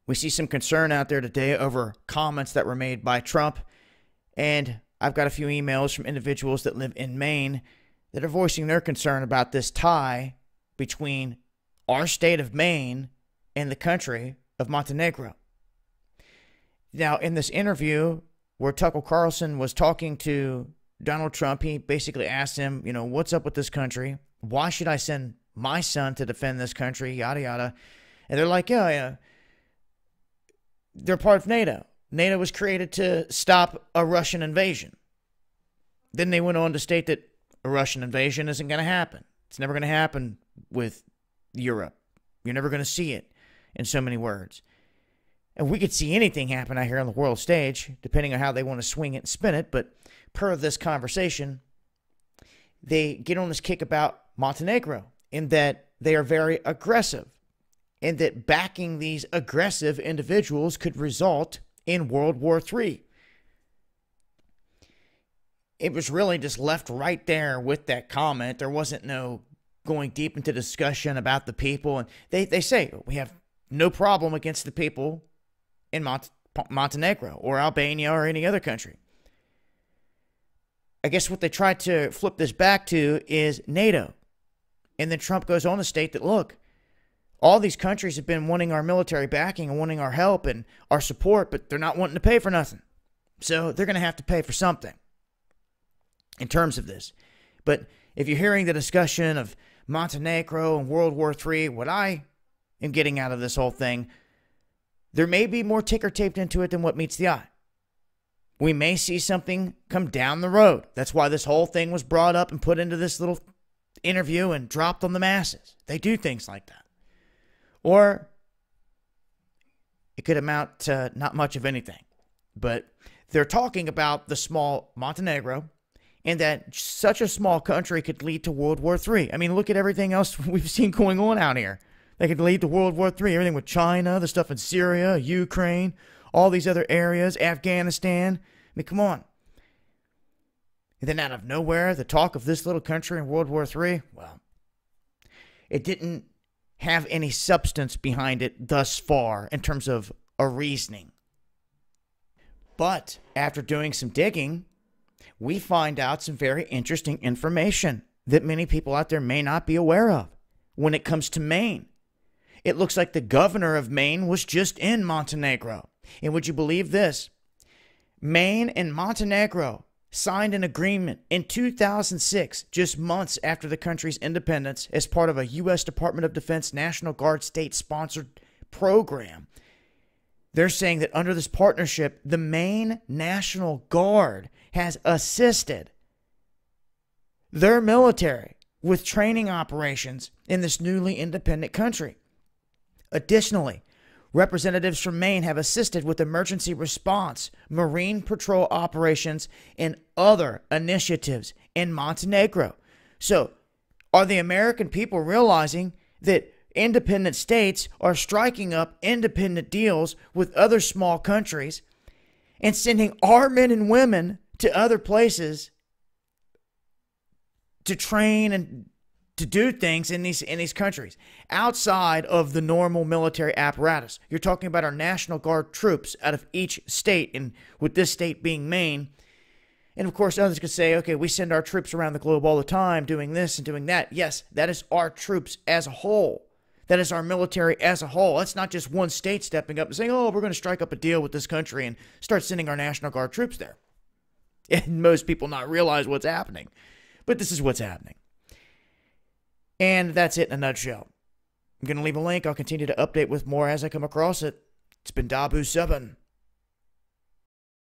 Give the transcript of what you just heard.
We see some concern out there today over comments that were made by Trump, and I've got a few emails from individuals that live in Maine that are voicing their concern about this tie between our state of Maine and the country of Montenegro. Now, in this interview where Tucker Carlson was talking to Donald Trump, he basically asked him, what's up with this country? Why should I send my son to defend this country? Yada, yada. And they're like, yeah. They're part of NATO. NATO was created to stop a Russian invasion. Then they went on to state that a Russian invasion isn't going to happen. It's never going to happen with Europe. You're never going to see it, in so many words. And we could see anything happen out here on the world stage, depending on how they want to swing it and spin it. But per this conversation, they get on this kick about Montenegro in that they are very aggressive, and that backing these aggressive individuals could result in World War III. It was really just left right there with that comment. There wasn't no going deep into discussion about the people. And they say, we have no problem against the people in Montenegro or Albania or any other country. I guess what they tried to flip this back to is NATO. And then Trump goes on to state that, look, all these countries have been wanting our military backing and wanting our help and our support, but they're not wanting to pay for nothing. So they're going to have to pay for something in terms of this. But if you're hearing the discussion of Montenegro and World War III, what I am getting out of this whole thing, there may be more ticker taped into it than what meets the eye. We may see something come down the road. That's why this whole thing was brought up and put into this little interview and dropped on the masses. They do things like that. Or it could amount to not much of anything. But they're talking about the small Montenegro and that such a small country could lead to World War III. I mean, look at everything else we've seen going on out here. They could lead to World War III. Everything with China, the stuff in Syria, Ukraine, all these other areas, Afghanistan. I mean, come on. And then out of nowhere, the talk of this little country in World War III, well, it didn't have any substance behind it thus far in terms of a reasoning. But after doing some digging, we find out some very interesting information that many people out there may not be aware of when it comes to Maine. It looks like the governor of Maine was just in Montenegro. And would you believe this? Maine and Montenegro signed an agreement in 2006, just months after the country's independence, as part of a U.S. Department of Defense National Guard state-sponsored program. They're saying that under this partnership, the Maine National Guard has assisted their military with training operations in this newly independent country. Additionally, representatives from Maine have assisted with emergency response, marine patrol operations, and other initiatives in Montenegro. So, are the American people realizing that independent states are striking up independent deals with other small countries and sending our men and women to other places to train and to do things in these countries outside of the normal military apparatus? You're talking about our National Guard troops out of each state, and with this state being Maine. And of course, others could say, okay, we send our troops around the globe all the time doing this and doing that. Yes, that is our troops as a whole. That is our military as a whole. That's not just one state stepping up and saying, oh, we're going to strike up a deal with this country and start sending our National Guard troops there. And most people not realize what's happening. But this is what's happening. And that's it in a nutshell. I'm going to leave a link. I'll continue to update with more as I come across it. It's been WW7.